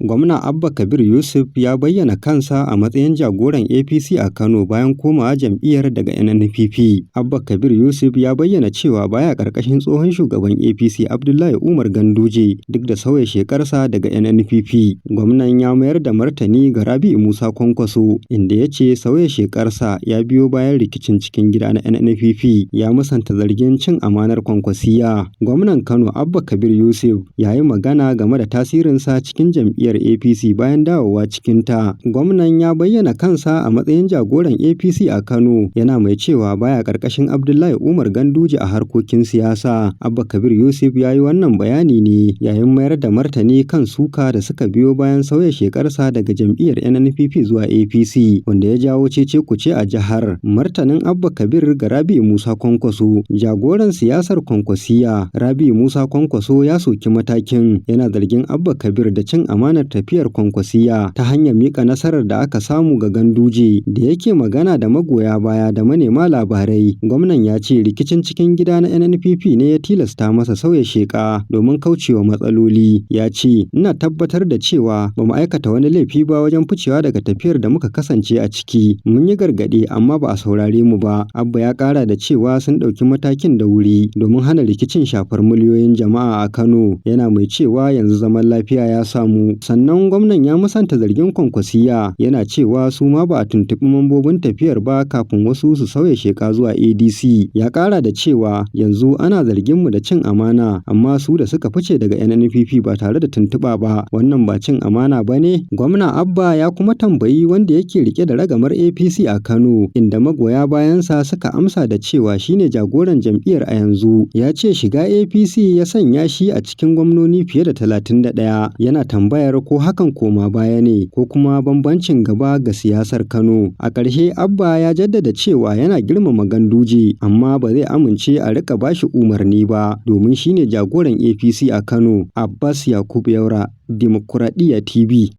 Gwamna Abba Kabir Yusuf ya bayyana kansa a matsayin jagoran APC a Kano bayan komawa jam'iyyar daga NNPP. Abba Kabir Yusuf ya bayyana cewa baya ƙarƙashin tsohon shugaban APC Abdullahi Umar Ganduje duk da sauya shekarsa daga NNPP. Gwamnan ya mayar da martani ga Rabi'u Musa Kwankwaso inda ya ce sauya shekarsa ya biyo bayan rikicin cikin gida na NNPP, ya musanta zargin cin amanar Kwankwasiyya. Gwamnan Kano Abba Kabir Yusuf ya yi magana game da tasirinsa cikin jam'iyyar APC bayan dawowa cikinta. Gwamnan ya bayyana kansa a matsayin jagoran APC a Kano, yana mai cewa baya ƙarƙashin Abdullahi Umar Ganduje a harkokin siyasa. Abba Kabir Yusuf ya yi wannan bayani ne yayin mayar da martani kan suka da suka biyo bayan sauya shekarsa daga jam'iyyar NNPP zuwa APC, wanda ya jawo cece-kuce a jihar. Martanin Abba Kabir ga Rabi'u Musa Kwankwaso. Jagoran siyasar Kwankwasiyya Rabi'u Musa Kwankwaso ya soki matakin, yana zargin Abba Kabir da cin amanar tafiyar Kwankwasiyya ta hanyar mika nasarar da aka samu ga Ganduje. Da yake magana da magoya baya da manema labarai, gwamnan ya ce rikicin cikin gida na NNPP ne ya tilasta masa sauya sheka domin kaucewa matsaloli. Ya ce, ina tabbatar da cewa ba mu aikata wani laifi ba wajen ficewa daga tafiyar da muka kasance a ciki. Mun yi gargaɗi amma ba a saurare mu ba. Abba ya ƙara da cewa sun ɗauki matakin da wuri domin hana rikicin shafar miliyoyin jama'a a Kano. Yana mai cewa yanzu zaman lafiya ya samu. Sannan gwamnan ya musanta zargin Kwankwasiyya, yana cewa su ma ba a tuntuɓi mambobin tafiyar ba kafin wasu su sauya sheka zuwa ADC. Ya ƙara da cewa yanzu ana zargin mu da cin amana, amma su da suka fice daga NNPP ba tare da tuntuɓa ba, wannan ba cin amana ba ne? Gwamna Abba ya kuma tambayi wanda yake rike da ragamar APC a Kano, inda magoya bayansa suka amsa da cewa shine jagoran jam'iyyar a yanzu. Ya ce shiga APC ya sanya shi a cikin gwamnoni fiye da 31. Yana tambayar ko hakan koma baya ne ko kuma bambancin gaba ga siyasar Kano. A ƙarshe Abba ya jaddada cewa yana girmama Ganduje, amma ba zai amince a rika bashi umarni ba domin shine jagoran APC a Kano. Abbas Yakub Yaura, Dimokuraɗiyya TV.